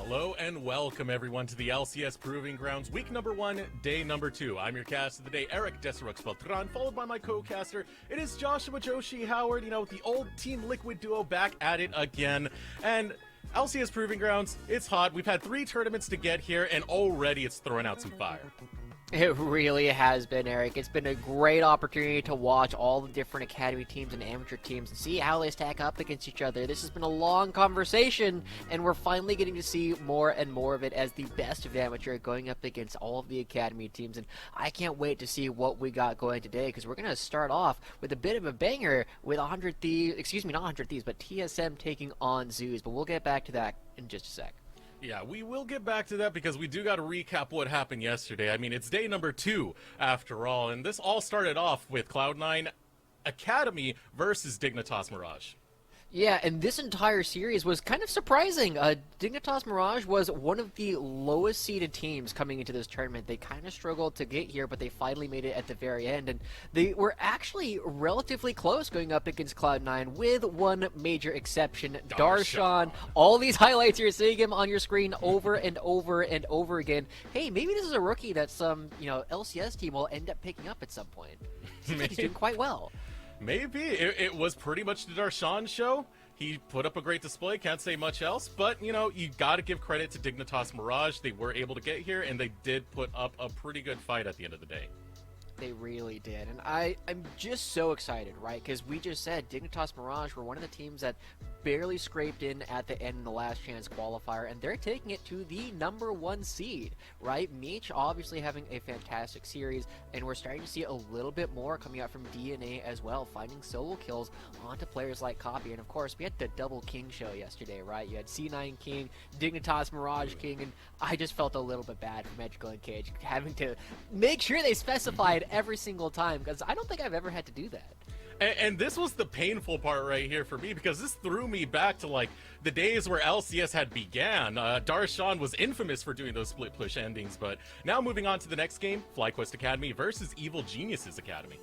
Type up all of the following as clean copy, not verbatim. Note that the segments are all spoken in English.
Hello and welcome everyone to the LCS Proving Grounds, week number 1, day number 2. I'm your cast of the day, Eric Desirux Beltran, followed by my co-caster. It is Joshua Joshi Howard, the old Team Liquid duo back at it again. And LCS Proving Grounds, it's hot. We've had 3 tournaments to get here, and already it's throwing out some fire. It really has been, Eric. It's been a great opportunity to watch all the different academy teams and amateur teams and see how they stack up against each other. This has been a long conversation, and we're finally getting to see more and more of it as the best of amateur going up against all of the academy teams. And I can't wait to see what we got going today, because we're going to start off with a bit of a banger with 100 Thieves, excuse me, not 100 Thieves, but TSM taking on Zeus. But we'll get back to that in just a sec. Yeah, we will get back to that because we do got to recap what happened yesterday. I mean, it's day number 2 after all, and this all started off with Cloud9 Academy versus Dignitas Mirage. Yeah, and this entire series was kind of surprising. Dignitas Mirage was one of the lowest seeded teams coming into this tournament. They kind of struggled to get here, but they finally made it at the very end. And they were actually relatively close going up against Cloud9 with one major exception, Darshan. All these highlights, you're seeing him on your screen over and over and over again. Hey, maybe this is a rookie that some, LCS team will end up picking up at some point. Seems like he's doing quite well. Maybe. It was pretty much the Darshan show. He put up a great display, can't say much else, but, you got to give credit to Dignitas Mirage. They were able to get here, and they did put up a pretty good fight at the end of the day. They really did, and I'm just so excited, right? Because we just said Dignitas Mirage were one of the teams that barely scraped in at the end in the last chance qualifier, and they're taking it to the #1 seed, right? Meech obviously having a fantastic series, and we're starting to see a little bit more coming out from DNA as well, finding solo kills onto players like Copy. And of course, we had the double King show yesterday, right? You had C9 King, Dignitas Mirage King, and I just felt a little bit bad for Magical and Cage having to make sure they specified every single time, because I don't think I've ever had to do that. And this was the painful part right here for me, because this threw me back to the days where LCS had began. Darshan was infamous for doing those split push endings, but now moving on to the next game, FlyQuest Academy versus Evil Geniuses Academy.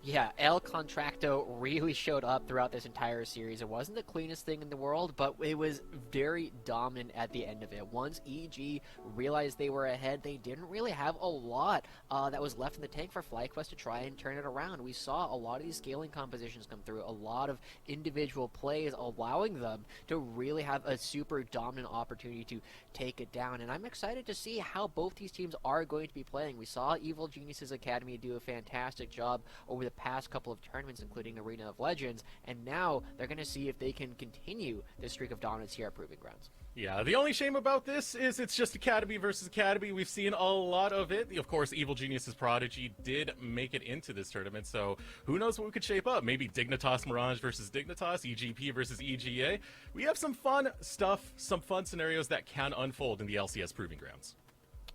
Yeah, El Contracto really showed up throughout this entire series. It wasn't the cleanest thing in the world, but it was very dominant at the end of it. Once EG realized they were ahead, they didn't really have a lot that was left in the tank for FlyQuest to try and turn it around. We saw a lot of these scaling compositions come through, a lot of individual plays allowing them to really have a super dominant opportunity to take it down. And I'm excited to see how both these teams are going to be playing. We saw Evil Geniuses Academy do a fantastic job over the past couple of tournaments, including Arena of Legends, and now they're going to see if they can continue this streak of dominance here at Proving Grounds. Yeah, the only shame about this is it's just Academy versus Academy. We've seen a lot of it. Of course, Evil Geniuses Prodigy did make it into this tournament, so who knows what we could shape up. Maybe Dignitas Mirage versus Dignitas, EGP versus EGA. We have some fun stuff, some fun scenarios that can unfold in the LCS Proving Grounds.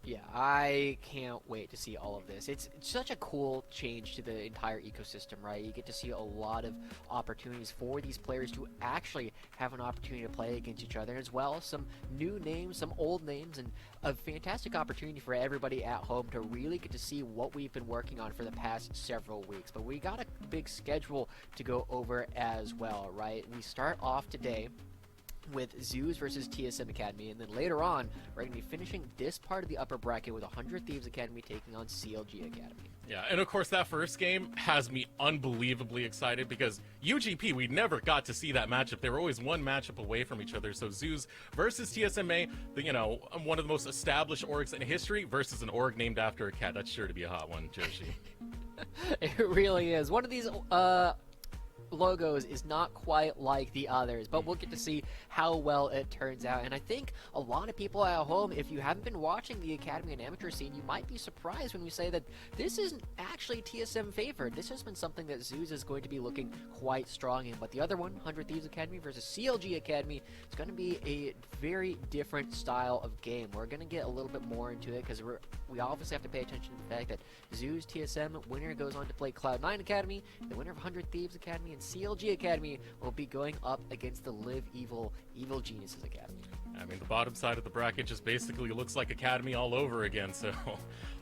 Yeah, I can't wait to see all of this. It's such a cool change to the entire ecosystem, right? You get to see a lot of opportunities for these players to actually have an opportunity to play against each other, as well as some new names, some old names, and a fantastic opportunity for everybody at home to really get to see what we've been working on for the past several weeks. But we got a big schedule to go over as well, right? We start off today with Zeus versus TSM Academy, and then later on we're going to be finishing this part of the upper bracket with 100 Thieves Academy taking on CLG Academy. Yeah, and of course that first game has me unbelievably excited because UGP, we never got to see that matchup. They were always one matchup away from each other. So Zeus versus TSMA, one of the most established orgs in history versus an org named after a cat. That's sure to be a hot one, Joshi. It really is. One of these logos is not quite like the others, but we'll get to see how well it turns out. And I think a lot of people at home, if you haven't been watching the Academy and amateur scene, you might be surprised when we say that this isn't actually TSM favored. This has been something that Zeus is going to be looking quite strong in. But the other one, 100 Thieves Academy versus CLG Academy, is going to be a very different style of game. We're going to get a little bit more into it because we obviously have to pay attention to the fact that Zoo's TSM winner goes on to play Cloud9 Academy, the winner of 100 Thieves Academy, and CLG Academy will be going up against the Live Evil Geniuses Academy. I mean, the bottom side of the bracket just basically looks like Academy all over again, so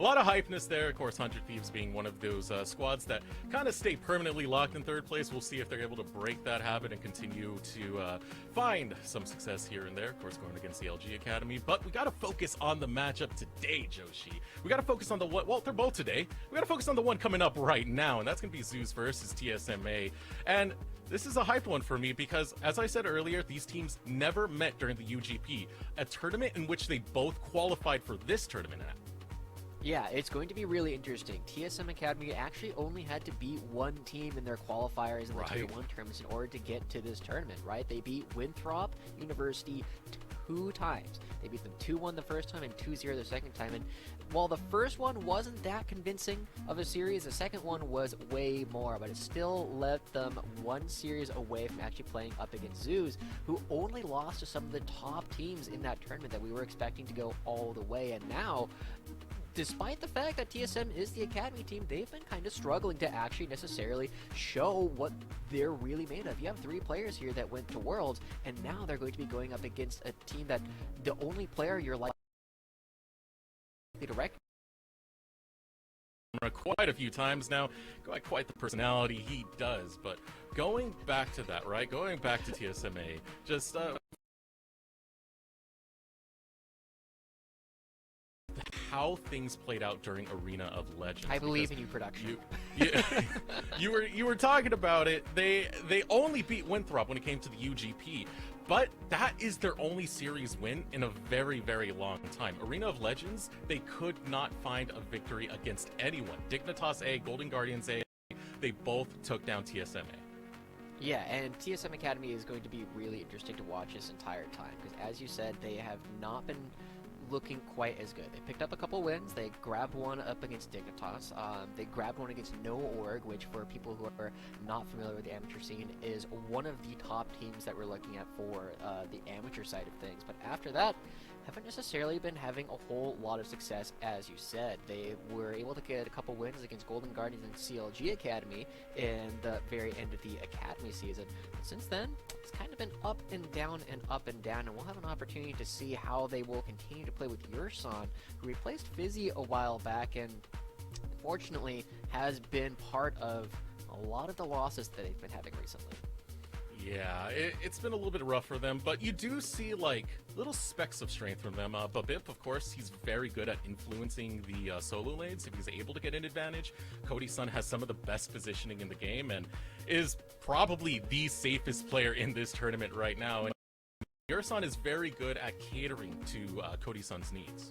a lot of hypeness there. Of course, 100 Thieves being one of those squads that kind of stay permanently locked in third place. We'll see if they're able to break that habit and continue to find some success here and there. Of course, going against the LG Academy, but we got to focus on the matchup today, Joshi. We got to focus on the one, well, they're both today. We got to focus on the one coming up right now, and that's going to be Zeus versus TSMA. And this is a hype one for me because, as I said earlier, these teams never met during the UGP, a tournament in which they both qualified for this tournament at. Yeah, it's going to be really interesting. TSM Academy actually only had to beat one team in their qualifiers in the Tier 1 tournaments in order to get to this tournament, right? They beat Winthrop University 2 times. They beat them 2-1 the first time and 2-0 the second time. And while the first one wasn't that convincing of a series, the second one was way more, but it still left them one series away from actually playing up against Zeus, who only lost to some of the top teams in that tournament that we were expecting to go all the way. And now, despite the fact that TSM is the Academy team, they've been kind of struggling to actually necessarily show what they're really made of. You have 3 players here that went to Worlds, and now they're going to be going up against a team that the only player you're likely to recognize Quite a few times now, quite the personality he does. But going back to that, right? Going back to TSMA, just how things played out during Arena of Legends. I believe in you, production. You were talking about it. They only beat Winthrop when it came to the UGP, but that is their only series win in a very, very long time. Arena of Legends, they could not find a victory against anyone. Dignitas A, Golden Guardians A, they both took down TSMA. Yeah, and TSM Academy is going to be really interesting to watch this entire time, because as you said, they have not been looking quite as good. They picked up a couple wins. They grabbed one up against Dignitas. They grabbed one against No Org, which for people who are not familiar with the amateur scene is one of the top teams that we're looking at for the amateur side of things. But after that, haven't necessarily been having a whole lot of success, as you said. They were able to get a couple wins against Golden Guardians and CLG Academy in the very end of the Academy season. But since then, it's kind of been up and down, and we'll have an opportunity to see how they will continue to play with Yurson, who replaced Fizzy a while back, and unfortunately has been part of a lot of the losses that they've been having recently. Yeah, it's been a little bit rough for them, but you do see, like, little specks of strength from them. Babip, of course, he's very good at influencing the solo lanes if he's able to get an advantage. Cody-san has some of the best positioning in the game and is probably the safest player in this tournament right now. And Yurson is very good at catering to Cody-san's needs.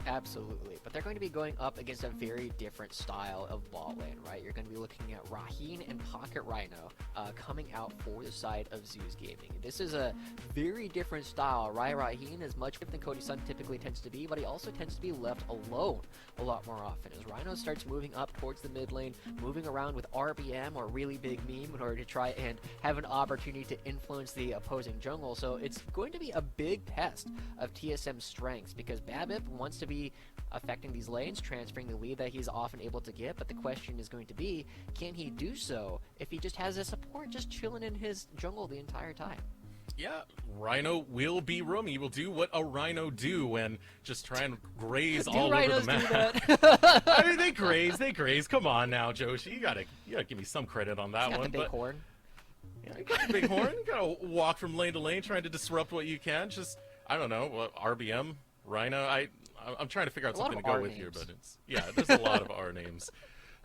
Absolutely, but they're going to be going up against a very different style of bot lane, right? You're going to be looking at Raheen and Pocket Rhino coming out for the side of Zeus Gaming. This is a very different style, right? Raheen is much different than Cody-san typically tends to be, but he also tends to be left alone a lot more often. As Rhino starts moving up towards the mid lane, moving around with RBM or Really Big Meme in order to try and have an opportunity to influence the opposing jungle. So it's going to be a big test of TSM's strengths, because Babip wants to be affecting these lanes, transferring the lead that he's often able to get, but the question is going to be, can he do so if he just has a support just chilling in his jungle the entire time? Yeah, Rhino will be roomy. He will do what a Rhino do and just try and graze all over the map. I mean, they graze. Come on now, Joshi. You gotta give me some credit on that He's got one. the big horn. Yeah, you got the big horn. You gotta walk from lane to lane, trying to disrupt what you can. Just, I don't know, RBM, Rhino. I'm trying to figure out something to go with here, but there's a lot of R names.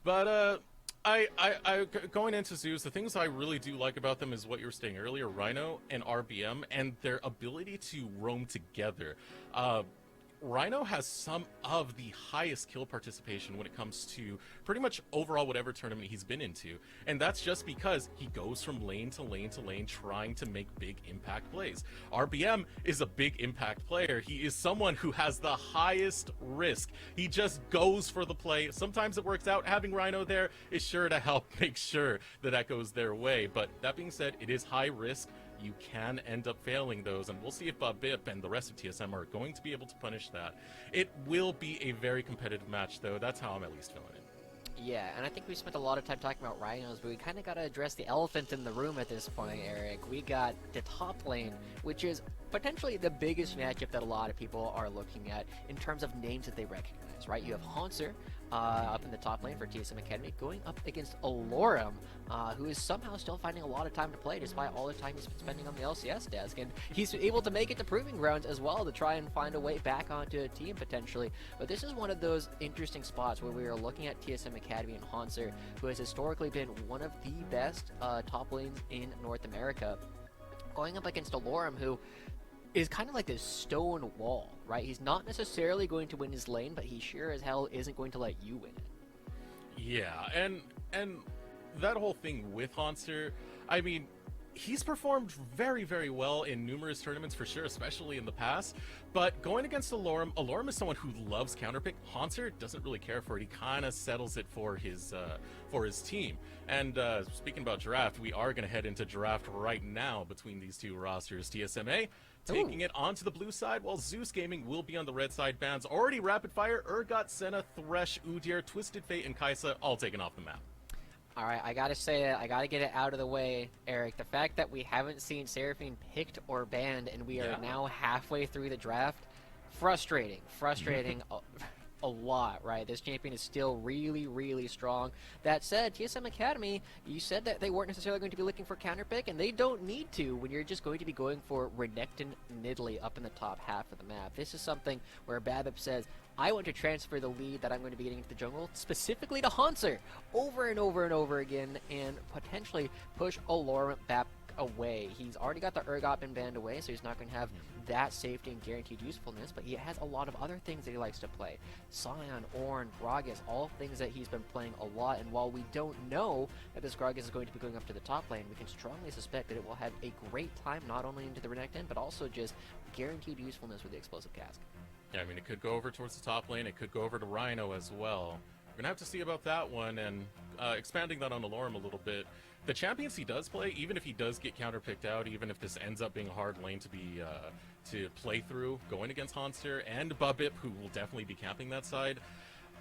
But I going into Zeus, the things I really do like about them is what you were saying earlier, Rhino and RBM, and their ability to roam together. Rhino has some of the highest kill participation when it comes to pretty much overall whatever tournament he's been into, and that's just because he goes from lane to lane to lane trying to make big impact plays. RBM is a big impact player. He is someone who has the highest risk. He just goes for the play. Sometimes it works out. Having Rhino there is sure to help make sure that goes their way, but that being said, it is high risk. you can end up failing those, and we'll see if BIP and the rest of TSM are going to be able to punish that. It will be a very competitive match, though. That's how I'm at least feeling it. Yeah, and I think we spent a lot of time talking about Rhinos, but we kind of got to address the elephant in the room at this point, Eric. We got the top lane, which is potentially the biggest matchup that a lot of people are looking at in terms of names that they recognize, right? You have Haunter up in the top lane for TSM Academy going up against Alorum, who is somehow still finding a lot of time to play despite all the time he's been spending on the LCS desk. And he's able to make it to Proving Grounds as well to try and find a way back onto a team potentially. But this is one of those interesting spots where we are looking at TSM Academy and Haunter, who has historically been one of the best top lanes in North America, going up against Alorum, who is kind of like this stone wall, right? He's not necessarily going to win his lane, but he sure as hell isn't going to let you win it. Yeah, and that whole thing with Haunter, I mean, he's performed very, very well in numerous tournaments for sure, especially in the past. But going against Alorum is someone who loves counterpick. Haunter doesn't really care for it. He kind of settles it for his team. And speaking about draft, we are going to head into draft right now between these two rosters. TSMA taking it onto the blue side, while Zeus Gaming will be on the red side. Bans already rapid fire. Urgot, Senna, Thresh, Udyr, Twisted Fate, and Kaisa all taken off the map. All right, I gotta say it. I gotta get it out of the way, Eric. The fact that we haven't seen Seraphine picked or banned, and we are now halfway through the draft, frustrating a lot, right? This champion is still really, really strong. That said, TSM Academy, you said that they weren't necessarily going to be looking for counterpick, and they don't need to when you're just going to be going for Renekton Nidalee up in the top half of the map. This is something where Babip says, I want to transfer the lead that I'm going to be getting into the jungle, specifically to Haunter, over and over and over again, and potentially push Alorum back away. He's already got the Urgot been banned away, so he's not going to have that safety and guaranteed usefulness, but he has a lot of other things that he likes to play. Sion, Ornn, Gragas, all things that he's been playing a lot, and while we don't know that this Gragas is going to be going up to the top lane, we can strongly suspect that it will have a great time not only into the Renekton, but also just guaranteed usefulness with the Explosive Cask. Yeah, I mean, it could go over towards the top lane. It could go over to Rhino as well. We're going to have to see about that one, and expanding that on Alorum a little bit. The champions he does play, even if he does get counter-picked out, even if this ends up being a hard lane to be to play through, going against Haunter and Babip, who will definitely be camping that side,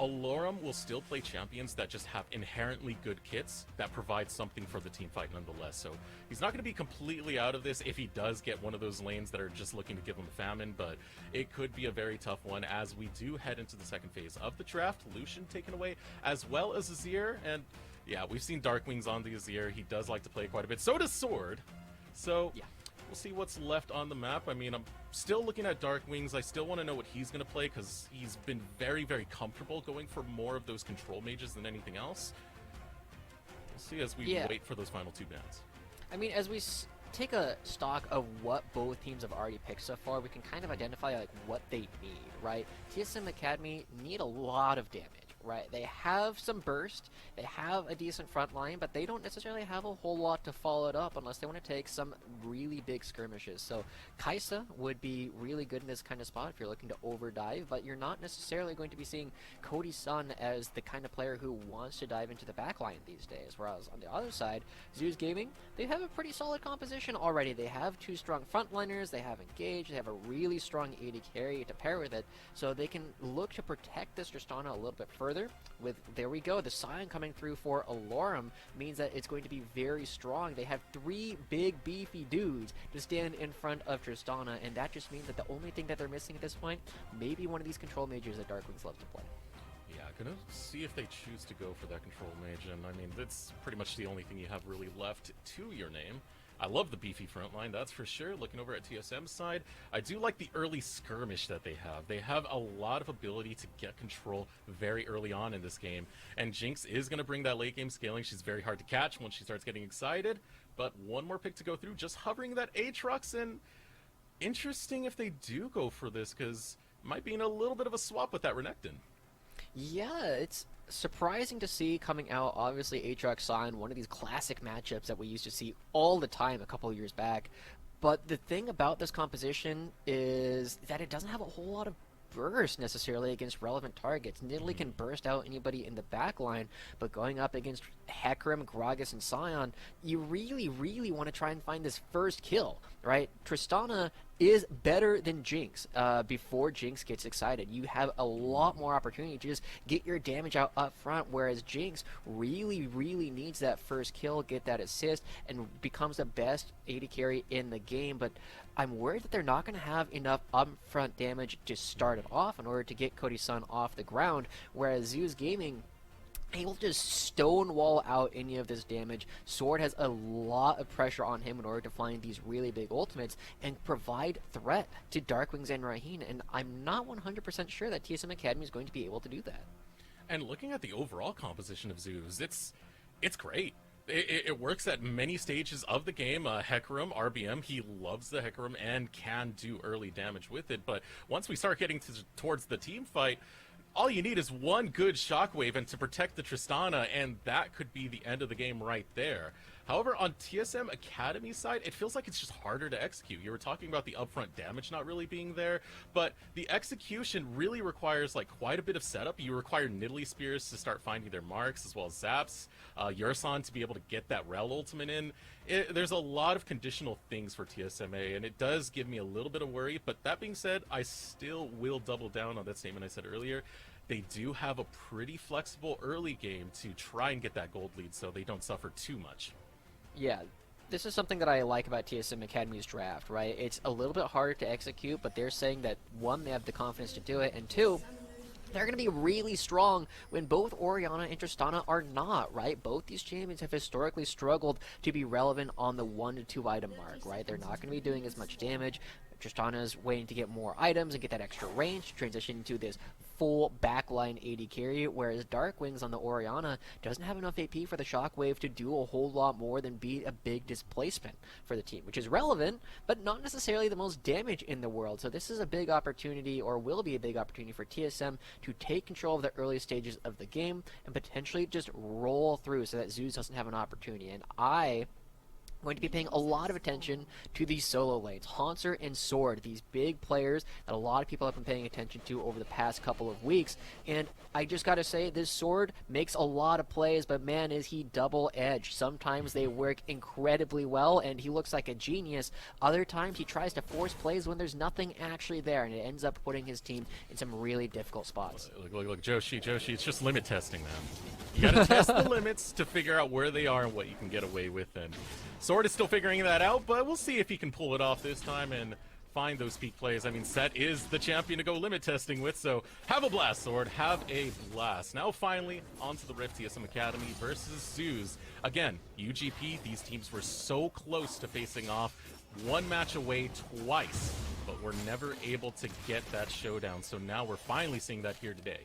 Alorum will still play champions that just have inherently good kits that provide something for the team fight nonetheless. So he's not going to be completely out of this if he does get one of those lanes that are just looking to give him a famine, but it could be a very tough one as we do head into the second phase of the draft. Lucian taken away, as well as Azir, and yeah, we've seen Dark Wings on the Azir. He does like to play quite a bit. So does Sword. So yeah, we'll see what's left on the map. I mean, I'm still looking at Dark Wings. I still want to know what he's going to play because he's been very, very comfortable going for more of those control mages than anything else. We'll see as we wait for those final two bans. I mean, as we take a stock of what both teams have already picked so far, we can kind of identify like what they need, right? TSM Academy need a lot of damage. Right, they have some burst, they have a decent front line, but they don't necessarily have a whole lot to follow it up unless they want to take some really big skirmishes. So Kaisa would be really good in this kind of spot if you're looking to overdive, but you're not necessarily going to be seeing Cody Sun as the kind of player who wants to dive into the backline these days. Whereas on the other side, Zeus Gaming, they have a pretty solid composition already. They have two strong frontliners, they have Engage, they have a really strong AD carry to pair with it, so they can look to protect this Tristana a little bit further. With, there we go, the Sion coming through for Alorum means that it's going to be very strong. They have three big beefy dudes to stand in front of Tristana, and that just means that the only thing that they're missing at this point, maybe one of these control mages that Dark Wings love to play. Yeah, gonna see if they choose to go for that control mage, and I mean, that's pretty much the only thing you have really left to your name. I love the beefy front line, that's for sure. Looking over at TSM's side, I do like the early skirmish that they have. They have a lot of ability to get control very early on in this game, and Jinx is going to bring that late game scaling. She's very hard to catch once she starts getting excited, but one more pick to go through, just hovering that Aatrox, and interesting if they do go for this, because it might be in a little bit of a swap with that Renekton. Yeah, it's surprising to see coming out. Obviously, Aatrox Sion, one of these classic matchups that we used to see all the time a couple of years back. But the thing about this composition is that it doesn't have a whole lot of burst necessarily against relevant targets. Nidalee can burst out anybody in the back line, but going up against Hecarim, Gragas, and Sion, you really, really want to try and find this first kill, right? Tristana is better than Jinx. Before Jinx gets excited, you have a lot more opportunity to just get your damage out up front, whereas Jinx really, really needs that first kill, get that assist, and becomes the best AD carry in the game. But I'm worried that they're not going to have enough upfront damage to start it off in order to get Cody's Sun off the ground, whereas Zeus Gaming able to just stonewall out any of this damage. Sword has a lot of pressure on him in order to find these really big ultimates and provide threat to Darkwings and Raheen, and I'm not 100% sure that TSM Academy is going to be able to do that. And looking at the overall composition of Zeus, it's great. It works at many stages of the game. Hecarim, RBM, he loves the Hecarim and can do early damage with it, but once we start getting towards the team fight, all you need is one good shockwave and to protect the Tristana, and that could be the end of the game right there. However, on TSM Academy's side, it feels like it's just harder to execute. You were talking about the upfront damage not really being there, but the execution really requires like quite a bit of setup. You require Nidalee Spears to start finding their marks, as well as Zaps, Yursan to be able to get that Rel ultimate in. There's a lot of conditional things for TSMA, and it does give me a little bit of worry, but that being said, I still will double down on that statement I said earlier. They do have a pretty flexible early game to try and get that gold lead so they don't suffer too much. Yeah, this is something that I like about TSM Academy's draft, right? It's a little bit harder to execute, but they're saying that, one, they have the confidence to do it, and two, they're going to be really strong when both Orianna and Tristana are not, right? Both these champions have historically struggled to be relevant on the 1 to 2 item mark, right? They're not going to be doing as much damage. Tristana's waiting to get more items and get that extra range to transition into this full backline AD carry, whereas Darkwings on the Orianna doesn't have enough AP for the Shockwave to do a whole lot more than be a big displacement for the team, which is relevant, but not necessarily the most damage in the world. So this is a big opportunity, or will be a big opportunity for TSM to take control of the early stages of the game and potentially just roll through so that Zeus doesn't have an opportunity. And I going to be paying a lot of attention to these solo lanes. Haunter and Sword, these big players that a lot of people have been paying attention to over the past couple of weeks. And I just got to say, this Sword makes a lot of plays, but man, is he double-edged. Sometimes they work incredibly well, and he looks like a genius. Other times, he tries to force plays when there's nothing actually there, and it ends up putting his team in some really difficult spots. Look, Joshi, it's just limit testing, man. You gotta test the limits to figure out where they are and what you can get away with, and Sword is still figuring that out, but we'll see if he can pull it off this time and find those peak plays. I mean, Set is the champion to go limit testing with, so have a blast, Sword. Have a blast. Now, finally, onto the Rift TSM Academy versus Zeus. Again, UGP, these teams were so close to facing off. One match away twice, but we're never able to get that showdown, so now we're finally seeing that here today.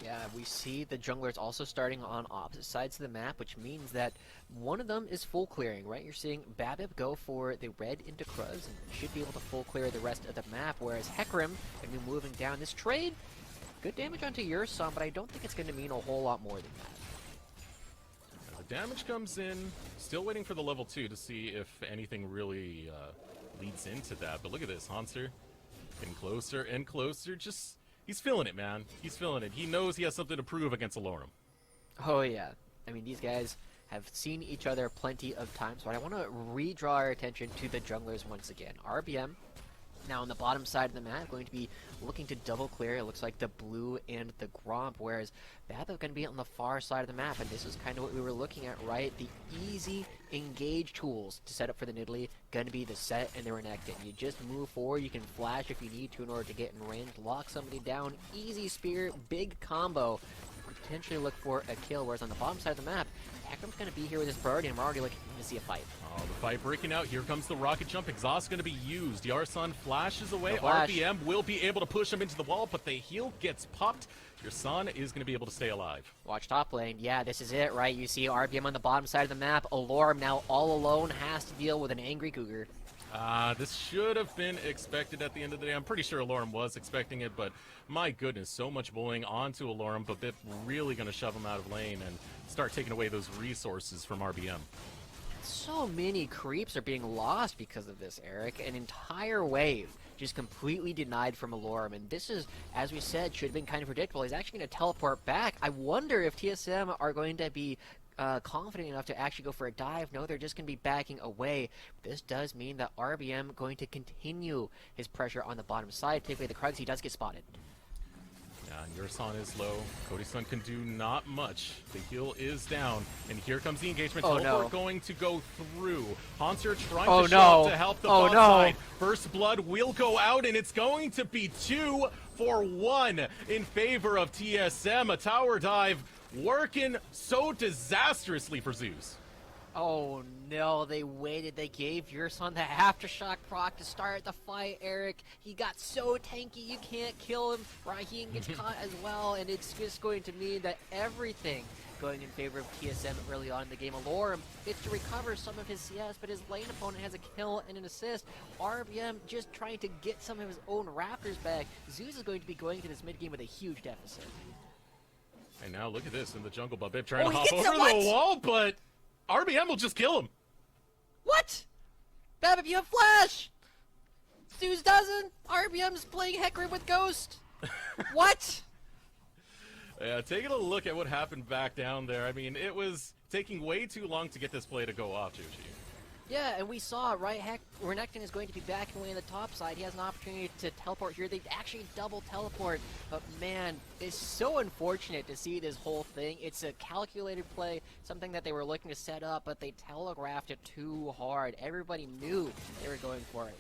Yeah, we see the junglers also starting on opposite sides of the map, which means that one of them is full clearing, right? You're seeing Babip go for the red into Kruz and should be able to full clear the rest of the map, whereas Hecarim going to be moving down this trade. Good damage onto Yursan, but I don't think it's going to mean a whole lot more than that. The damage comes in, still waiting for the level 2 to see if anything really leads into that, but look at this, Haunter getting closer and closer, just... He's feeling it, man. He's feeling it. He knows he has something to prove against Alorum. Oh, yeah. I mean, these guys have seen each other plenty of times, but I want to redraw our attention to the junglers once again. RBM, now on the bottom side of the map, going to be looking to double clear. It looks like the blue and the Gromp, whereas Babip going to be on the far side of the map, and this is kind of what we were looking at, right? The easy engage tools to set up for the Nidalee going to be the Set and the Renekton. You just move forward, you can flash if you need to in order to get in range, lock somebody down, easy spear, big combo, potentially look for a kill, whereas on the bottom side of the map, Hecarim's going to be here with his priority, and we're already looking to see a fight. Oh, the fight breaking out. Here comes the rocket jump. Exhaust going to be used. Yarsan flashes away. No flash. RBM will be able to push him into the wall, but the heal gets popped. Your son is going to be able to stay alive. Watch top lane. Yeah, this is it, right? You see RBM on the bottom side of the map. Alorum now all alone has to deal with an angry Cougar. This should have been expected at the end of the day. I'm pretty sure Alorum was expecting it, but my goodness, so much bullying onto Alorum, but Bip really going to shove him out of lane and start taking away those resources from RBM. So many creeps are being lost because of this, Eric. An entire wave just completely denied from Alorum, and this is, as we said, should have been kind of predictable. He's actually going to teleport back. I wonder if TSM are going to be confident enough to actually go for a dive. No, they're just going to be backing away. This does mean that RBM going to continue his pressure on the bottom side. Typically, the Krugs, he does get spotted. Yeah, and Yurson is low. Cody-san can do not much. The heal is down, and here comes the engagement. Oh, Teleport no. going to go through. Hanser trying Oh, to show up no. to help the Oh, bot no. side. First blood will go out, and it's going to be 2 for 1 in favor of TSM. A tower dive working so disastrously for Zeus. Oh no, they waited. They gave Yurson the aftershock proc to start the fight, Eric. He got so tanky, you can't kill him. Raheem gets caught as well, and it's just going to mean that everything going in favor of TSM early on in the game. Alorum gets to recover some of his CS, but his lane opponent has a kill and an assist. RBM just trying to get some of his own Raptors back. Zeus is going to be going to this mid game with a huge deficit. And now look at this in the jungle. Babib trying Oh, to he hop gets over it, what? the wall, but RBM will just kill him. What? Babib, you have flash! Zeus doesn't! RBM's playing Hecarim with Ghost! What? Yeah, taking a look at what happened back down there. I mean, it was taking way too long to get this play to go off, Joshi. Yeah, and we saw, right, Renekton is going to be backing away on the top side. He has an opportunity to teleport here. They actually double teleport. But man, it's so unfortunate to see this whole thing. It's a calculated play, something that they were looking to set up, but they telegraphed it too hard. Everybody knew they were going for it.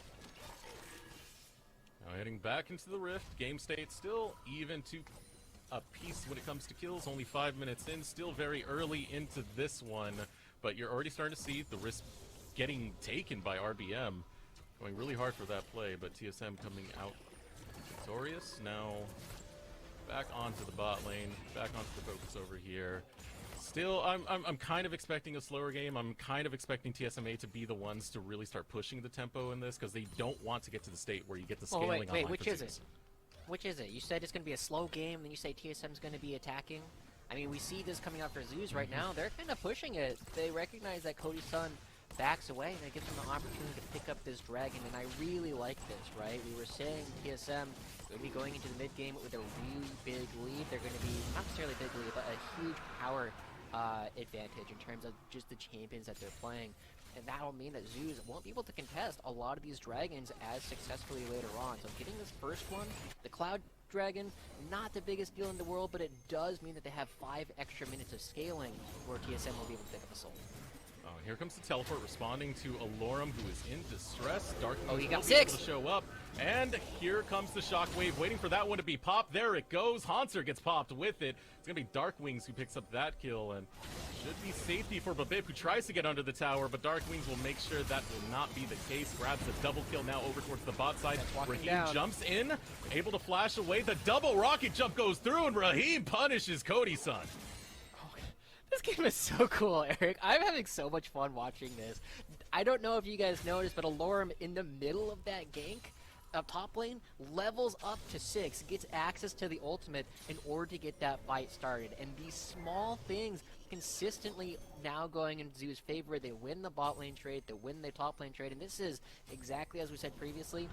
Now heading back into the Rift. Game state still even to a piece when it comes to kills. Only 5 minutes in. Still very early into this one. But you're already starting to see the risk getting taken by RBM. Going really hard for that play, but TSM coming out victorious. Now back onto the bot lane, back onto the focus over here. Still, I'm kind of expecting a slower game. I'm kind of expecting TSMA to be the ones to really start pushing the tempo in this, because they don't want to get to the state where you get the scaling online. Wait, which for is Zeus. it? Which is it? You said it's going to be a slow game, then you say TSM's going to be attacking. I mean, we see this coming out for Zeus right now. They're kind of pushing it. They recognize that Cody-san backs away, and it gives them the opportunity to pick up this dragon, and I really like this, right? We were saying TSM would be going into the mid game with a really big lead. They're going to be, not necessarily a big lead, but a huge power advantage in terms of just the champions that they're playing. And that'll mean that Zeus won't be able to contest a lot of these dragons as successfully later on. So getting this first one, the Cloud Dragon, not the biggest deal in the world, but it does mean that they have 5 extra minutes of scaling where TSM will be able to pick up a soul. Oh, here comes the teleport responding to Alorum, who is in distress. Darkwings Oh, he got will be able 6. to show up. And here comes the shockwave, waiting for that one to be popped. There it goes. Hanser gets popped with it. It's going to be Darkwings who picks up that kill, and should be safety for Babib, who tries to get under the tower, but Darkwings will make sure that will not be the case. Grabs the double kill now over towards the bot side. Raheem jumps in, able to flash away. The double rocket jump goes through, and Raheem punishes Cody-san. This game is so cool, Eric. I'm having so much fun watching this. I don't know if you guys noticed, but Alorum in the middle of that gank of top lane levels up to 6, gets access to the ultimate in order to get that fight started. And these small things consistently now going in Zeus' favor. They win the bot lane trade, they win the top lane trade, and this is exactly as we said previously,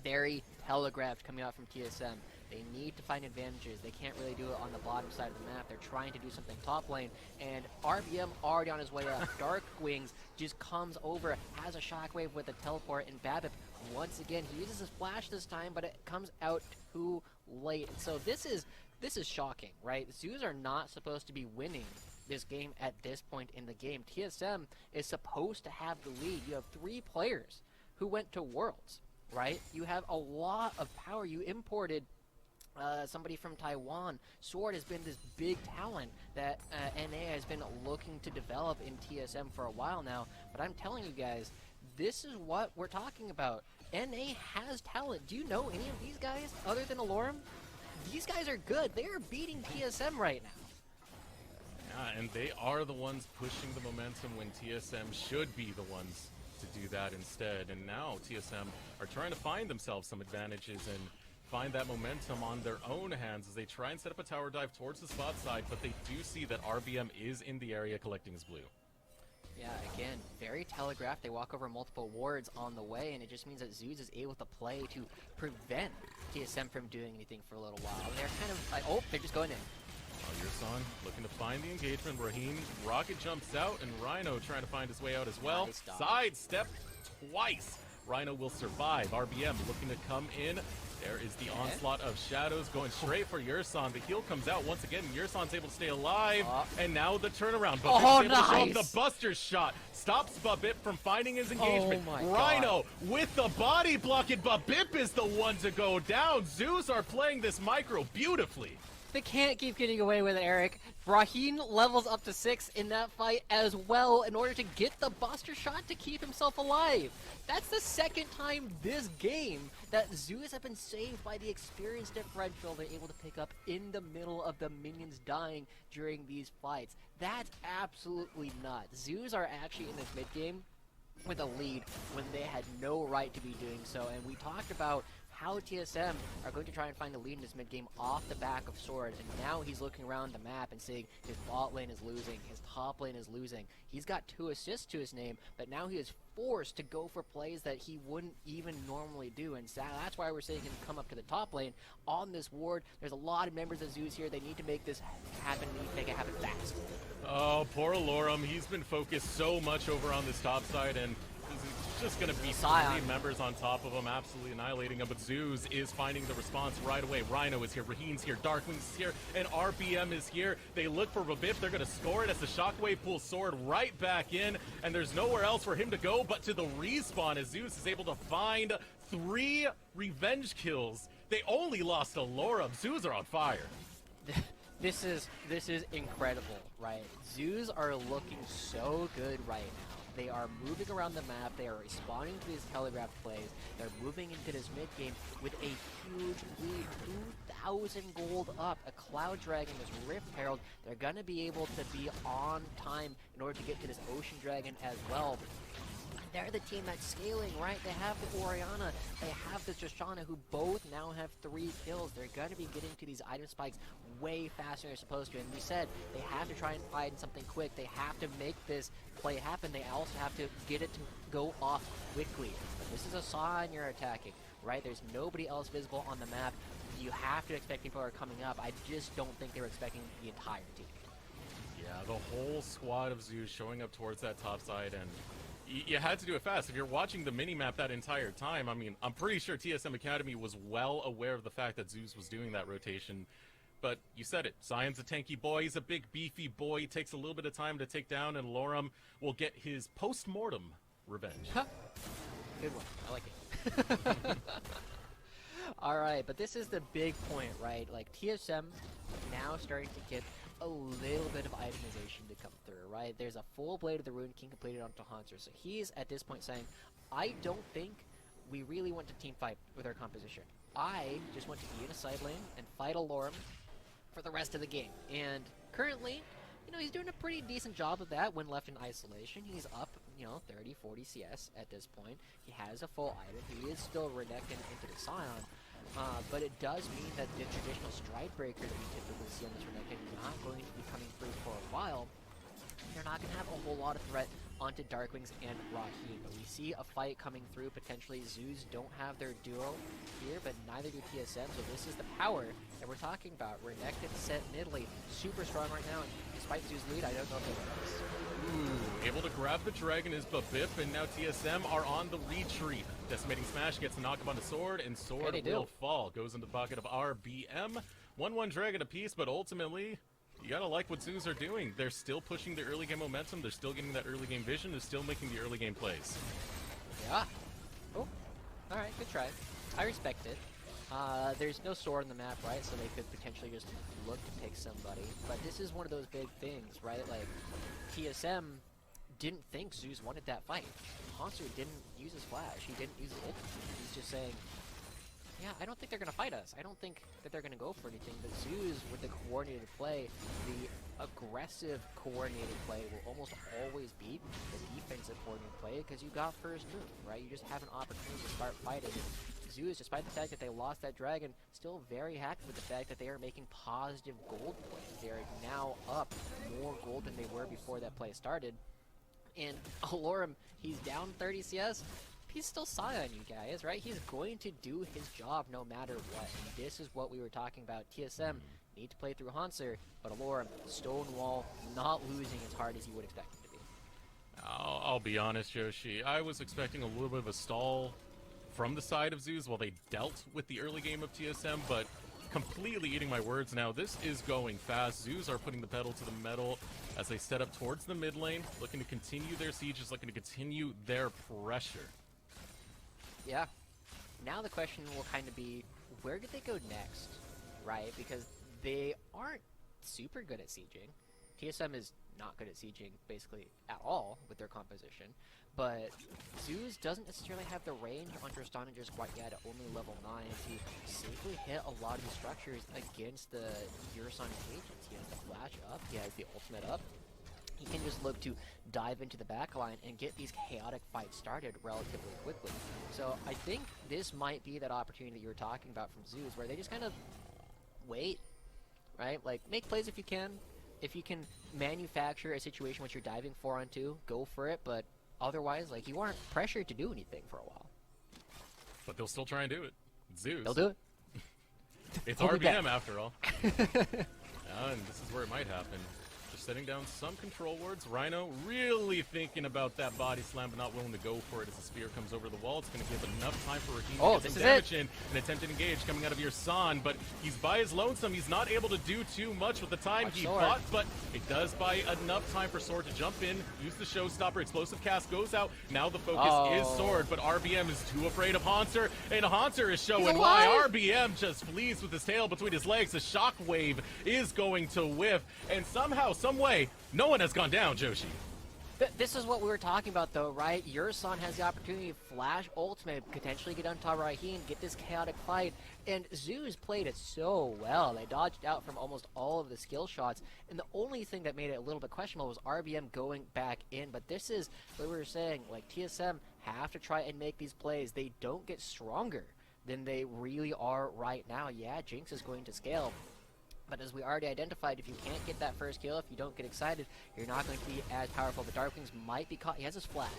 very telegraphed coming out from TSM. They need to find advantages. They can't really do it on the bottom side of the map. They're trying to do something top lane, and RBM already on his way up. Darkwings just comes over, has a shockwave with a teleport, and Babip, once again, he uses his flash this time, but it comes out too late. So this is shocking, right? Zeus are not supposed to be winning this game at this point in the game. TSM is supposed to have the lead. You have 3 players who went to Worlds, right? You have a lot of power. You imported somebody from Taiwan. Sword has been this big talent that NA has been looking to develop in TSM for a while now. But I'm telling you guys, this is what we're talking about. NA has talent. Do you know any of these guys other than Alorum? These guys are good. They are beating TSM right now. Yeah, and they are the ones pushing the momentum when TSM should be the ones to do that instead. And now TSM are trying to find themselves some advantages and find that momentum on their own hands as they try and set up a tower dive towards the spot side, but they do see that RBM is in the area collecting his blue. Yeah, again, very telegraphed. They walk over multiple wards on the way, and it just means that Zeus is able to play to prevent TSM from doing anything for a little while. And they're kind of like, oh, they're just going in. Yurson looking to find the engagement. Raheem, rocket jumps out, and Rhino trying to find his way out as well. Nice dodge. Sidestep twice. Rhino will survive. RBM looking to come in. There is the onslaught of shadows going straight for Yurson. The heal comes out once again. Yurson's able to stay alive. And now the turnaround. But Oh, able to show nice. the Buster shot. Stops Babip from finding his engagement. Oh my Rhino with the body block, and Babip is the one to go down. Zeus are playing this micro beautifully. They can't keep getting away with it, Eric. Brahim levels up to 6 in that fight as well in order to get the Buster shot to keep himself alive. That's the second time this game that Zeus have been saved by the experience differential they're able to pick up in the middle of the minions dying during these fights. That's absolutely nuts. Zeus are actually in this mid game with a lead when they had no right to be doing so, and we talked about how TSM are going to try and find the lead in this mid-game off the back of Sword, and now he's looking around the map and seeing his bot lane is losing, his top lane is losing. He's got 2 assists to his name, but now he is forced to go for plays that he wouldn't even normally do, and so that's why we're seeing him come up to the top lane on this ward. There's a lot of members of Zeus here. They need to make this happen, they need to make it happen fast. Oh, poor Alorum. He's been focused so much over on this top side, and he's just going to be Sion. 3 members on top of him, absolutely annihilating him. But Zeus is finding the response right away. Rhino is here, Raheem's here, Darkwing's is here, and RBM is here. They look for Babip. They're going to score it as the Shockwave pulls Sword right back in, and there's nowhere else for him to go but to the respawn as Zeus is able to find 3 revenge kills. They only lost Alorum. Zeus are on fire. This is incredible, right? Zeus are looking so good right now. They are moving around the map, they are responding to these telegraphed plays, they're moving into this mid-game with a huge lead, 2,000 gold up, a Cloud Dragon, this Rift Herald. They're going to be able to be on time in order to get to this Ocean Dragon as well. They're the team that's scaling, right? They have the Orianna, they have the Shoshana, who both now have 3 kills. They're going to be getting to these item spikes way faster than they're supposed to. And we said they have to try and find something quick. They have to make this play happen. They also have to get it to go off quickly. But this is a Sion you're attacking, right? There's nobody else visible on the map. You have to expect people are coming up. I just don't think they were expecting the entire team. Yeah, the whole squad of Zeus showing up towards that top side, and you had to do it fast. If you're watching the mini-map that entire time, I mean, I'm pretty sure TSM Academy was well aware of the fact that Zeus was doing that rotation. But you said it. Sion's a tanky boy. He's a big, beefy boy. He takes a little bit of time to take down, and Alorum will get his post-mortem revenge. Good one. I like it. Alright, but this is the big point, right? Like, TSM now starting to get a little bit of itemization to come through, right? There's a full Blade of the Ruined King completed onto Hanser, so he's at this point saying, I don't think we really want to team fight with our composition. I just want to be in a side lane and fight Alorum for the rest of the game. And currently, you know, he's doing a pretty decent job of that when left in isolation. He's up, you know, 30, 40 CS at this point. He has a full item. He is still Renekton into the Sion. But it does mean that the traditional Stride Breaker that we typically see on this Renekton is not going to be coming through for a while. They're not going to have a whole lot of threat onto Darkwings and Raheem. But we see a fight coming through. Potentially Zeus don't have their duo here, but neither do TSM. So this is the power that we're talking about. Renekton set mid lane, super strong right now. And despite Zeus' lead, I don't know if they win this. Ooh, able to grab the dragon is Babip, and now TSM are on the retreat. Decimating Smash gets a knock-up on the Sword, and Sword will fall. Goes in the pocket of RBM. 1-1 dragon apiece, but ultimately, you gotta like what Zeus are doing. They're still pushing the early game momentum. They're still getting that early game vision. They're still making the early game plays. Yeah. Oh, alright, good try. I respect it. There's no sword on the map, right? So they could potentially just look to pick somebody. But this is one of those big things, right? Like, TSM didn't think Zeus wanted that fight. Hansu didn't use his flash. He didn't use his ultimate. He's just saying, yeah, I don't think they're going to fight us. I don't think that they're going to go for anything. But Zeus, with the coordinated play, the aggressive coordinated play will almost always beat the defensive coordinated play because you got first move, right? You just have an opportunity to start fighting. Zeus, despite the fact that they lost that dragon, still very happy with the fact that they are making positive gold plays. They are now up more gold than they were before that play started. And Alorum, he's down 30 CS. He's still Sion, you guys, right? He's going to do his job no matter what. And this is what we were talking about. TSM need to play through Hanser, but Alorem, Stonewall, not losing as hard as you would expect him to be. I'll be honest, Yoshi. I was expecting a little bit of a stall from the side of Zeus while they dealt with the early game of TSM, but completely eating my words now. This is going fast. Zeus are putting the pedal to the metal as they set up towards the mid lane, looking to continue their sieges, looking to continue their pressure. Yeah. Now the question will kind of be, where did they go next, right? Because they aren't super good at sieging. TSM is not good at sieging, basically, at all with their composition. But Zeus doesn't necessarily have the range on Tristanagers quite yet at only level 9 to safely hit a lot of these structures against the Urasan agents. He has the flash up, he has the ultimate up. He can just look to dive into the backline and get these chaotic fights started relatively quickly. So I think this might be that opportunity that you were talking about from Zeus, where they just kind of wait, right? Like, make plays if you can. If you can manufacture a situation which you're diving 4-on-2, go for it, but otherwise, like, you aren't pressured to do anything for a while. But they'll still try and do it. Zeus. They'll do it. It's RBM after all. And this is where it might happen. Just setting down some control wards. Rhino really thinking about that body slam, but not willing to go for it as the spear comes over the wall. It's going to give enough time for Raheem to get some damage in. An attempted engage coming out of Yersan, but he's by his lonesome. He's not able to do too much with the time he bought, but it does buy enough time for Sword to jump in, use the showstopper. Explosive cast goes out. Now the focus is Sword, but RBM is too afraid of Hanser, and Hanser is showing why. RBM just flees with his tail between his legs. The shockwave is going to whiff, and somehow, some way, no one has gone down, Joshi. This is what we were talking about, though, right? Urasan has the opportunity to flash ultimate, potentially get on top of Raheem, get this chaotic fight, and Zeus played it so well. They dodged out from almost all of the skill shots, and the only thing that made it a little bit questionable was RBM going back in. But this is what we were saying, like, TSM have to try and make these plays. They don't get stronger than they really are right now. Yeah, Jinx is going to scale, but as we already identified, if you can't get that first kill, if you don't get excited, you're not going to be as powerful. The Darkwings might be caught. He has his flash.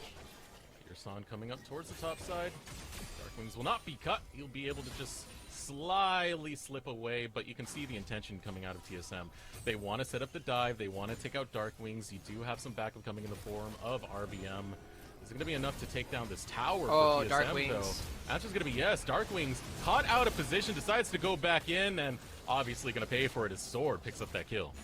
Yersan coming up towards the top side. Darkwings will not be cut. He'll be able to just slyly slip away, but you can see the intention coming out of TSM. They want to set up the dive. They want to take out Darkwings. You do have some backup coming in the form of RBM. Is it going to be enough to take down this tower for TSM, Darkwings, though? Answer's going to be yes. Darkwings caught out of position, decides to go back in, and obviously going to pay for it as Sword picks up that kill.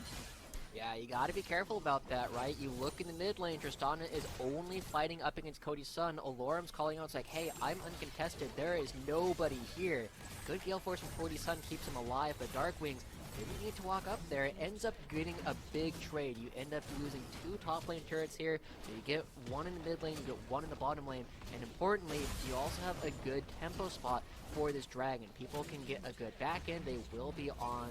Yeah, you got to be careful about that, right? You look in the mid lane, Tristana is only fighting up against Cody's son. Alorem's calling out, it's like, hey, I'm uncontested. There is nobody here. Good gale force from Cody's son keeps him alive, but Darkwings didn't need to walk up there. It ends up getting a big trade. You end up losing 2 top lane turrets here. So you get 1 in the mid lane, you get 1 in the bottom lane, and importantly, you also have a good tempo spot for this dragon. People can get a good back end. They will be on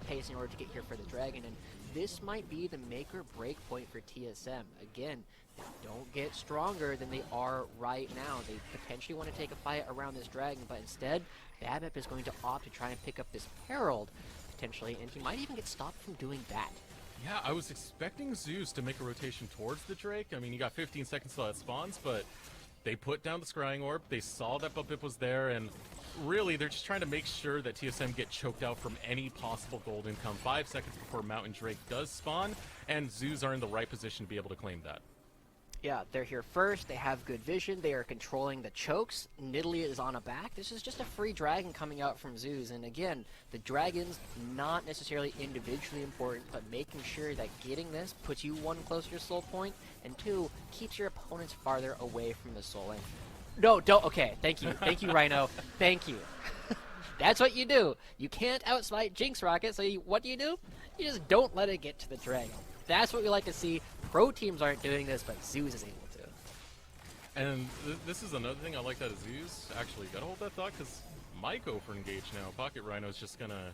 pace in order to get here for the dragon, and this might be the make or break point for TSM. Again, they don't get stronger than they are right now. They potentially want to take a fight around this dragon, but instead, BABIP is going to opt to try and pick up this Herald, potentially, and he might even get stopped from doing that. Yeah, I was expecting Zeus to make a rotation towards the Drake. I mean, you got 15 seconds till that spawns, but they put down the Scrying Orb. They saw that BABIP was there, and really, they're just trying to make sure that TSM get choked out from any possible gold income 5 seconds before Mountain Drake does spawn, and Zeus are in the right position to be able to claim that. Yeah, they're here first. They have good vision. They are controlling the chokes. Nidalee is on a back. This is just a free dragon coming out from Zeus. And again, the dragons, not necessarily individually important, but making sure that getting this puts you 1 closer to soul point, and 2, keeps your opponents farther away from the soul lane. No, don't. Okay, thank you. Thank you, Rhino. Thank you. That's what you do. You can't outsmite Jinx Rocket, so what do? You just don't let it get to the dragon. That's what we like to see. Pro teams aren't doing this, but Zeus is able to. And this is another thing I like that Zeus. Actually, gotta hold that thought, because might go for engage now. Pocket Rhino's just gonna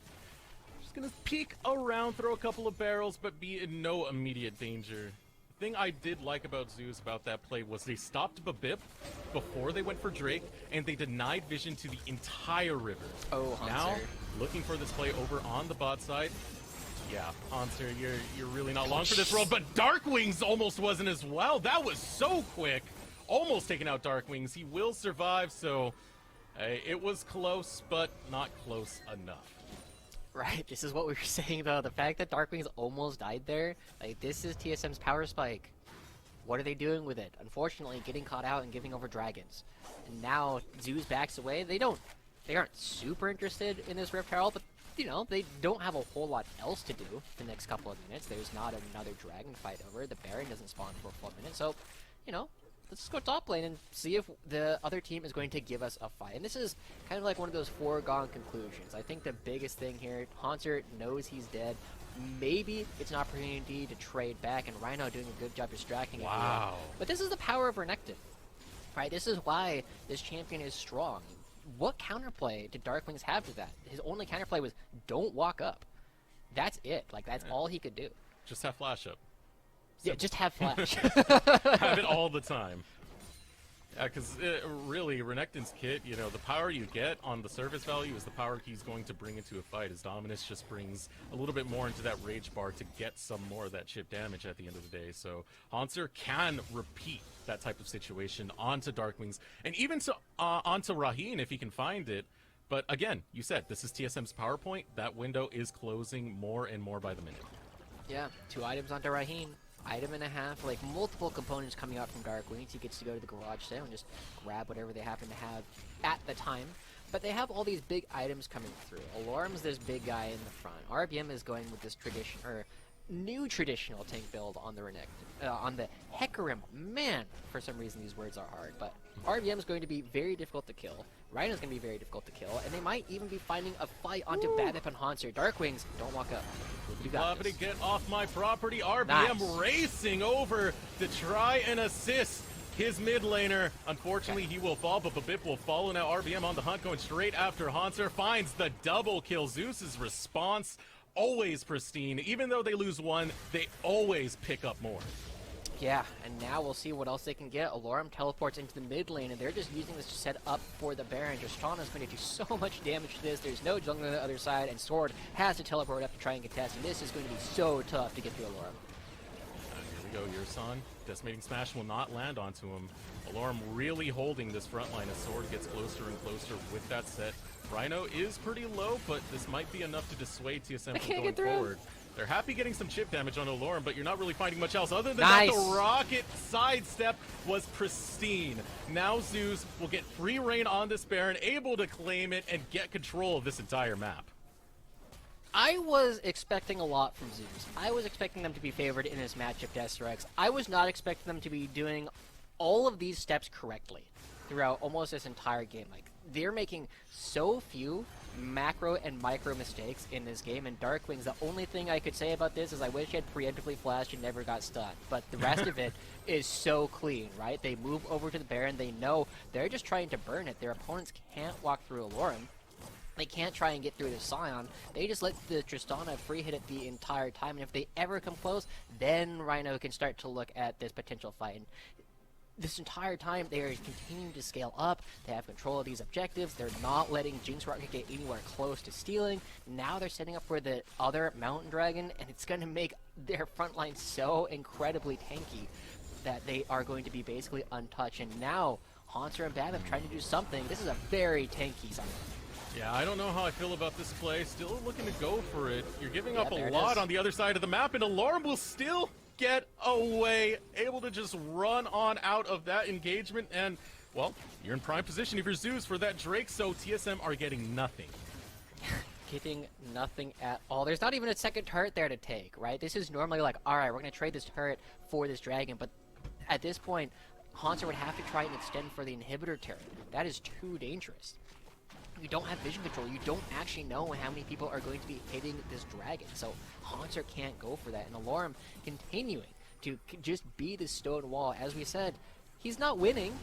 peek around, throw a couple of barrels, but be in no immediate danger. The thing I did like about Zeus about that play was they stopped BABIP before they went for Drake, and they denied vision to the entire river. Oh, Hanser. Now, looking for this play over on the bot side. Yeah, Hanser, you're really not long for this role, but Darkwings almost wasn't as well. That was so quick. Almost taking out Darkwings. He will survive, so it was close, but not close enough. Right, this is what we were saying though. The fact that Darkwings almost died there, like this is TSM's power spike. What are they doing with it? Unfortunately, getting caught out and giving over dragons. And now Zeus backs away. They aren't super interested in this Rift Herald, but you know, they don't have a whole lot else to do the next couple of minutes. There's not another dragon fight over. The Baron doesn't spawn for a full minute, so you know, let's just go top lane and see if the other team is going to give us a fight. And this is kind of like one of those foregone conclusions. I think the biggest thing here, Haunter knows he's dead. Maybe it's an opportunity to trade back, and Rhino doing a good job distracting him. Wow. But this is the power of Renekton, right? This is why this champion is strong. What counterplay did Darkwings have to that? His only counterplay was, don't walk up. That's it. Like, that's all he could do. Just have flash up. Yeah, just have flash. Have it all the time. Yeah, because really, Renekton's kit, you know, the power you get on the service value is the power he's going to bring into a fight. His dominance just brings a little bit more into that rage bar to get some more of that chip damage at the end of the day. So Haunter can repeat that type of situation onto Darkwings, and even to, onto Raheen if he can find it. But again, you said, this is TSM's PowerPoint. That window is closing more and more by the minute. Yeah, 2 items onto Raheen. Item and a half, like multiple components coming out from Darkwings. He gets to go to the garage sale and just grab whatever they happen to have at the time. But they have all these big items coming through. Alorum's this big guy in the front. RBM is going with this tradition, or new traditional tank build on the on the Hecarim. Man, for some reason these words are hard, but RBM is going to be very difficult to kill. Rhino's going to be very difficult to kill, and they might even be finding a fight onto Babip and Haunter. Darkwings, don't walk up. You got this. Get off my property. RBM Nice. racing over to try and assist his mid laner. Unfortunately, he will fall, but Babip will follow now. RBM on the hunt, going straight after Haunter. Finds the double kill. Zeus's response, always pristine. Even though they lose one, they always pick up more. Yeah, and now we'll see what else they can get. Alorum teleports into the mid lane, and they're just using this to set up for the Baron. Tristana's going to do so much damage to this. There's no jungler on the other side, and Sword has to teleport up to try and contest, and this is going to be so tough to get through Alorum. Here we go, Yerson. Decimating Smash will not land onto him. Alorum really holding this front line as Sword gets closer and closer with that set. Rhino is pretty low, but this might be enough to dissuade TSM from going forward. They're happy getting some chip damage on Alorum, but you're not really finding much else. Other than that, the rocket sidestep was pristine. Now Zeus will get free reign on this Baron, able to claim it and get control of this entire map. I was expecting a lot from Zeus. I was expecting them to be favored in this matchup, Desrex. I was not expecting them to be doing all of these steps correctly throughout almost this entire game. Like, they're making so few macro and micro mistakes in this game, and Darkwings, the only thing I could say about this is I wish I had preemptively flashed and never got stunned. But the rest of it is so clean, right? They move over to the Baron. They know they're just trying to burn it. Their opponents can't walk through Alorum. They can't try and get through the Scion. They just let the Tristana free hit it the entire time, and if they ever come close, then Rhino can start to look at this potential fight. And this entire time, they are continuing to scale up. They have control of these objectives. They're not letting Jinx Rocket get anywhere close to stealing. Now they're setting up for the other Mountain Dragon, and it's going to make their front line so incredibly tanky that they are going to be basically untouched. And now, Haunter and Babip trying to do something. This is a very tanky side. Yeah, I don't know how I feel about this play. Still looking to go for it. You're giving up a lot on the other side of the map, and Alorum will still get away, able to just run on out of that engagement, and, well, you're in prime position if you're Zeus for that Drake, so TSM are getting nothing. Getting nothing at all. There's not even a second turret there to take, right? This is normally like, alright, we're going to trade this turret for this dragon, but at this point, Haunter would have to try and extend for the inhibitor turret. That is too dangerous. You don't have vision control. You don't actually know how many people are going to be hitting this dragon. So Haunter can't go for that. And Alorum continuing to just be the stone wall. As we said, he's not winning,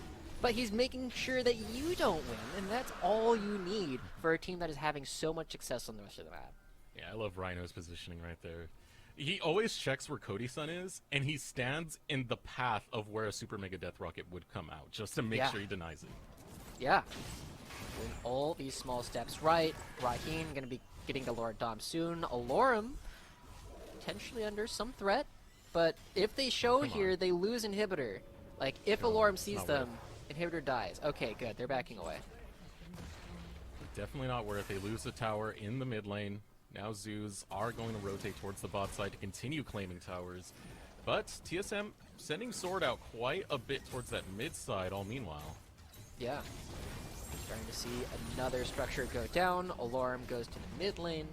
but he's making sure that you don't win. And that's all you need for a team that is having so much success on the rest of the map. Yeah, I love Rhino's positioning right there. He always checks where Cody-san is, and he stands in the path of where a Super Mega Death Rocket would come out, just to make sure he denies it. Yeah. Doing all these small steps right. Raheen going to be getting to Lord Dom soon. Alorum potentially under some threat, but if they show here, they lose inhibitor. Like, if Alorum sees them, inhibitor dies. Okay, good. They're backing away. Definitely not worth. They lose the tower in the mid lane. Now Zoos are going to rotate towards the bot side to continue claiming towers. But TSM sending Sword out quite a bit towards that mid side, all meanwhile. Yeah. Starting to see another structure go down. Alarm goes to the mid lane.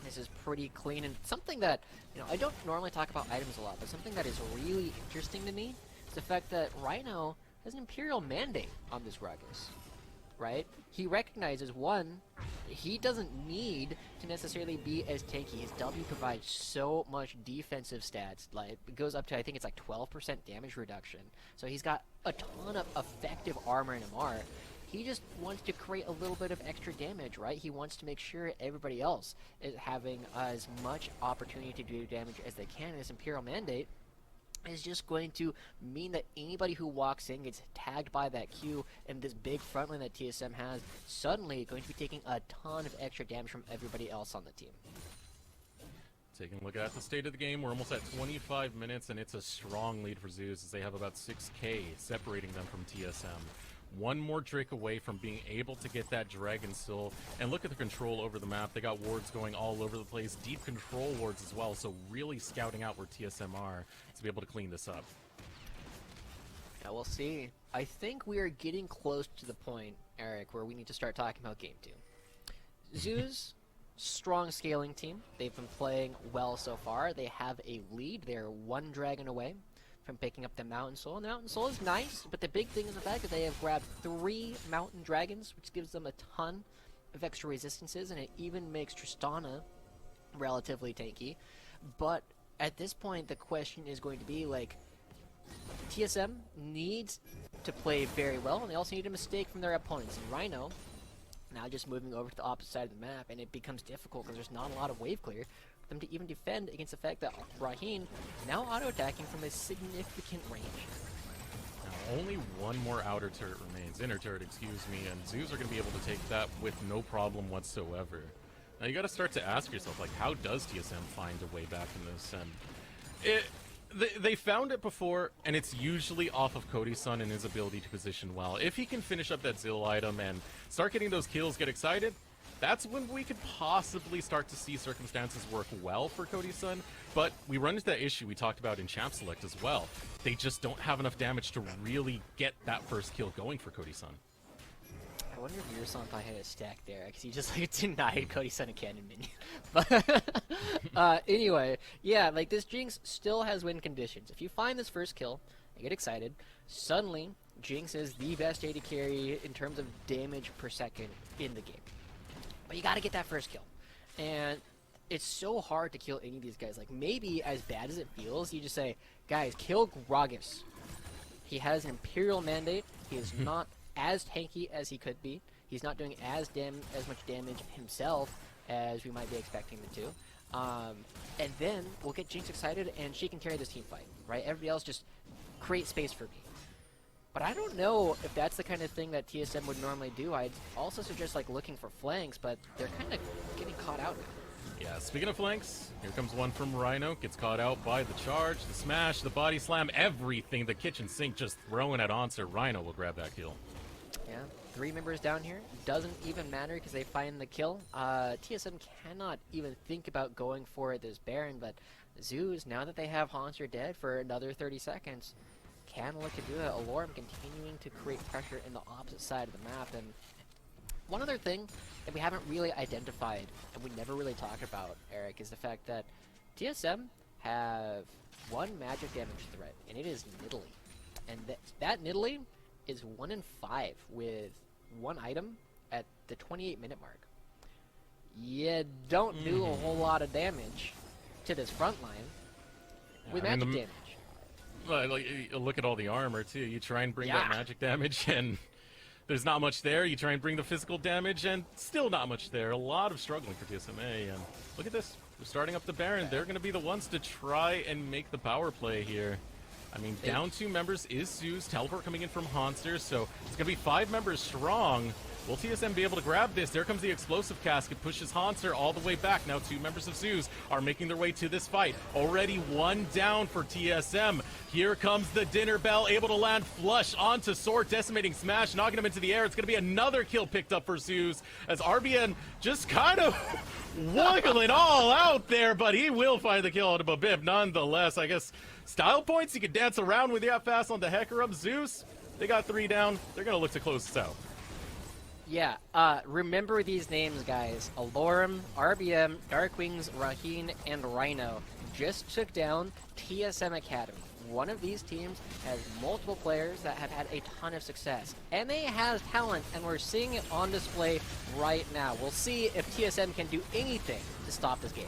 This is pretty clean, and something that, I don't normally talk about items a lot, but something that is really interesting to me is the fact that Rhino has an Imperial Mandate on this Ruckus, right? He recognizes, one, he doesn't need to necessarily be as tanky. His W provides so much defensive stats. Like, it goes up to, I think it's like 12% damage reduction. So he's got a ton of effective armor and MR. He just wants to create a little bit of extra damage, right? He wants to make sure everybody else is having as much opportunity to do damage as they can. And his Imperial Mandate is just going to mean that anybody who walks in gets tagged by that Q, and this big front line that TSM has suddenly going to be taking a ton of extra damage from everybody else on the team. Taking a look at the state of the game, we're almost at 25 minutes, and it's a strong lead for Zeus as they have about 6k separating them from TSM. One more Drake away from being able to get that Dragon Soul, and look at the control over the map. They got wards going all over the place, deep control wards as well, so really scouting out where TSM are to be able to clean this up. Yeah, we'll see. I think we are getting close to the point, Eric, where we need to start talking about Game 2. Zeus, strong scaling team. They've been playing well so far. They have a lead. They're one dragon away from picking up the Mountain Soul. And the Mountain Soul is nice, but the big thing is the fact that they have grabbed 3 Mountain Dragons, which gives them a ton of extra resistances, and it even makes Tristana relatively tanky. But at this point, the question is going to be, like, TSM needs to play very well, and they also need a mistake from their opponents. And Rhino, now just moving over to the opposite side of the map, and it becomes difficult because there's not a lot of wave clear for them to even defend against the fact that Raheen now auto-attacking from a significant range. Now, only one more outer turret remains, inner turret, excuse me, and Zeus are going to be able to take that with no problem whatsoever. Now you got to start to ask yourself, like, how does TSM find a way back in this? And they found it before, and it's usually off of Cody's son and his ability to position well. If he can finish up that Zill item and start getting those kills, get excited, that's when we could possibly start to see circumstances work well for Cody's son. But we run into that issue we talked about in Champ Select as well. They just don't have enough damage to really get that first kill going for Cody's son. I wonder if your son probably had a stack there, because he just like denied Cody's son a cannon minion. But anyway, yeah, like this Jinx still has win conditions. If you find this first kill and get excited, suddenly Jinx is the best AD carry in terms of damage per second in the game. But you gotta get that first kill. And it's so hard to kill any of these guys. Like, maybe as bad as it feels, you just say, guys, kill Gragas. He has an Imperial Mandate. He is not as tanky as he could be. He's not doing as much damage himself as we might be expecting him to. And then we'll get Jinx excited, and she can carry this team fight, right? Everybody else just create space for me. But I don't know if that's the kind of thing that TSM would normally do. I'd also suggest like looking for flanks, but they're kind of getting caught out now. Yeah, speaking of flanks, here comes one from Rhino. Gets caught out by the charge, the smash, the body slam, everything. The kitchen sink just throwing at Onser. Rhino will grab that kill. Yeah, 3 members down here. Doesn't even matter because they find the kill. TSM cannot even think about going for this Baron, but Zeus, now that they have Haunter dead for another 30 seconds, can look to do it. Alarm continuing to create pressure in the opposite side of the map. And one other thing that we haven't really identified and we never really talked about, Eric, is the fact that TSM have one magic damage threat, and it is Nidalee. And that Nidalee is 1 in 5 with 1 item at the 28-minute mark. You don't do a whole lot of damage to this front line with magic damage. Like, look at all the armor, too. You try and bring that magic damage, and there's not much there. You try and bring the physical damage, and still not much there. A lot of struggling for TSMA, and look at this. They're starting up the Baron. They're going to be the ones to try and make the power play here. I mean, down 2 members is Zeus. Teleport coming in from Haunster, so it's going to be 5 members strong. Will TSM be able to grab this? There comes the explosive casket, pushes Haunter all the way back. Now 2 members of Zeus are making their way to this fight. Already 1 down for TSM. Here comes the dinner bell, able to land flush onto Sword, decimating smash, knocking him into the air. It's going to be another kill picked up for Zeus, as RBN just kind of wiggling all out there, but he will find the kill on Babib nonetheless. I guess style points, you can dance around with that fast on the Hecarim. Zeus, they got 3 down. They're going to look to close this out. Yeah, remember these names, guys. Alorum, RBM, Darkwings, Raheen, and Rhino just took down TSM Academy. One of these teams has multiple players that have had a ton of success. NA has talent, and we're seeing it on display right now. We'll see if TSM can do anything to stop this game.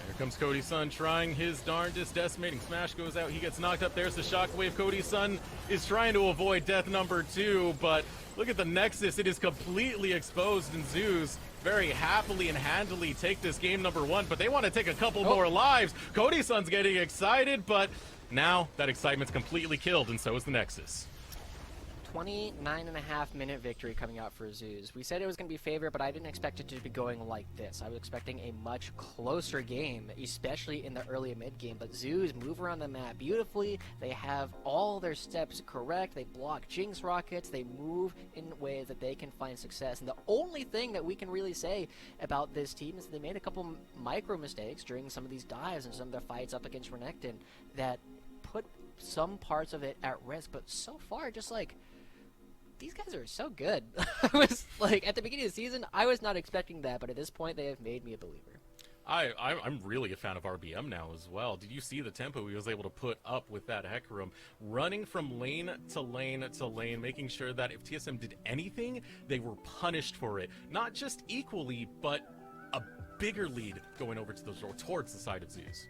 Here comes Cody Sun trying his darndest. Decimating smash goes out. He gets knocked up. There's the shockwave. Cody Sun is trying to avoid death number 2, but look at the Nexus. It is completely exposed, and Zeus very happily and handily take this game number 1, but they want to take a couple more lives. Cody Sun's getting excited, but now that excitement's completely killed, and so is the Nexus. 29.5-minute victory coming out for Zeus. We said it was going to be favorite, but I didn't expect it to be going like this. I was expecting a much closer game, especially in the early mid-game. But Zeus move around the map beautifully. They have all their steps correct. They block Jinx rockets. They move in ways that they can find success. And the only thing that we can really say about this team is that they made a couple micro mistakes during some of these dives and some of their fights up against Renekton that put some parts of it at risk. But so far, just like, these guys are so good. I was like, at the beginning of the season, I was not expecting that, but at this point, they have made me a believer. I'm really a fan of RBM now as well. Did you see the tempo he was able to put up with that Hecarim? Running from lane to lane to lane, making sure that if TSM did anything, they were punished for it. Not just equally, but a bigger lead going over to towards the side of Zeus.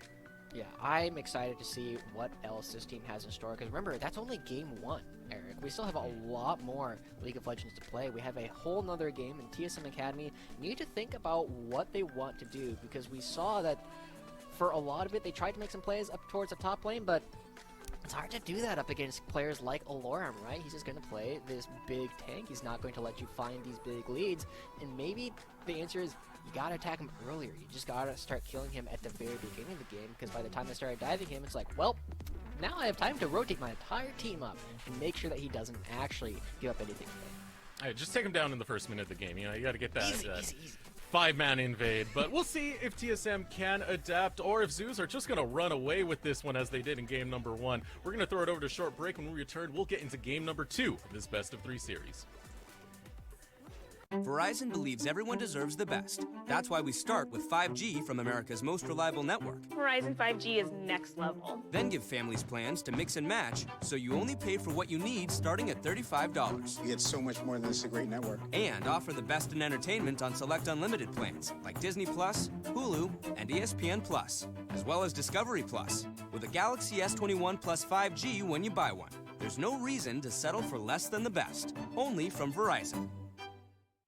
Yeah, I'm excited to see what else this team has in store, because remember, that's only game 1, Eric. We still have a lot more League of Legends to play. We have a whole nother game, and TSM Academy need to think about what they want to do, because we saw that for a lot of it, they tried to make some plays up towards the top lane, but it's hard to do that up against players like Alorum, right? He's just going to play this big tank. He's not going to let you find these big leads, and maybe the answer is you got to attack him earlier. You just got to start killing him at the very beginning of the game, because by the time I started diving him, it's like, well, now I have time to rotate my entire team up and make sure that he doesn't actually give up anything. All right, just take him down in the first minute of the game. You know, you got to get that Easy. 5-man invade. But we'll see if TSM can adapt, or if Zeus are just going to run away with this one as they did in game number 1. We're going to throw it over to a short break. When we return, we'll get into game number 2 of this best-of-3 series. Verizon believes everyone deserves the best. That's why we start with 5G from America's most reliable network. Verizon 5G is next level. Then give families plans to mix and match, so you only pay for what you need starting at $35. You get so much more than this, a great network. And offer the best in entertainment on select unlimited plans, like Disney+, Hulu, and ESPN+, as well as Discovery+, with a Galaxy S21 Plus 5G when you buy one. There's no reason to settle for less than the best. Only from Verizon.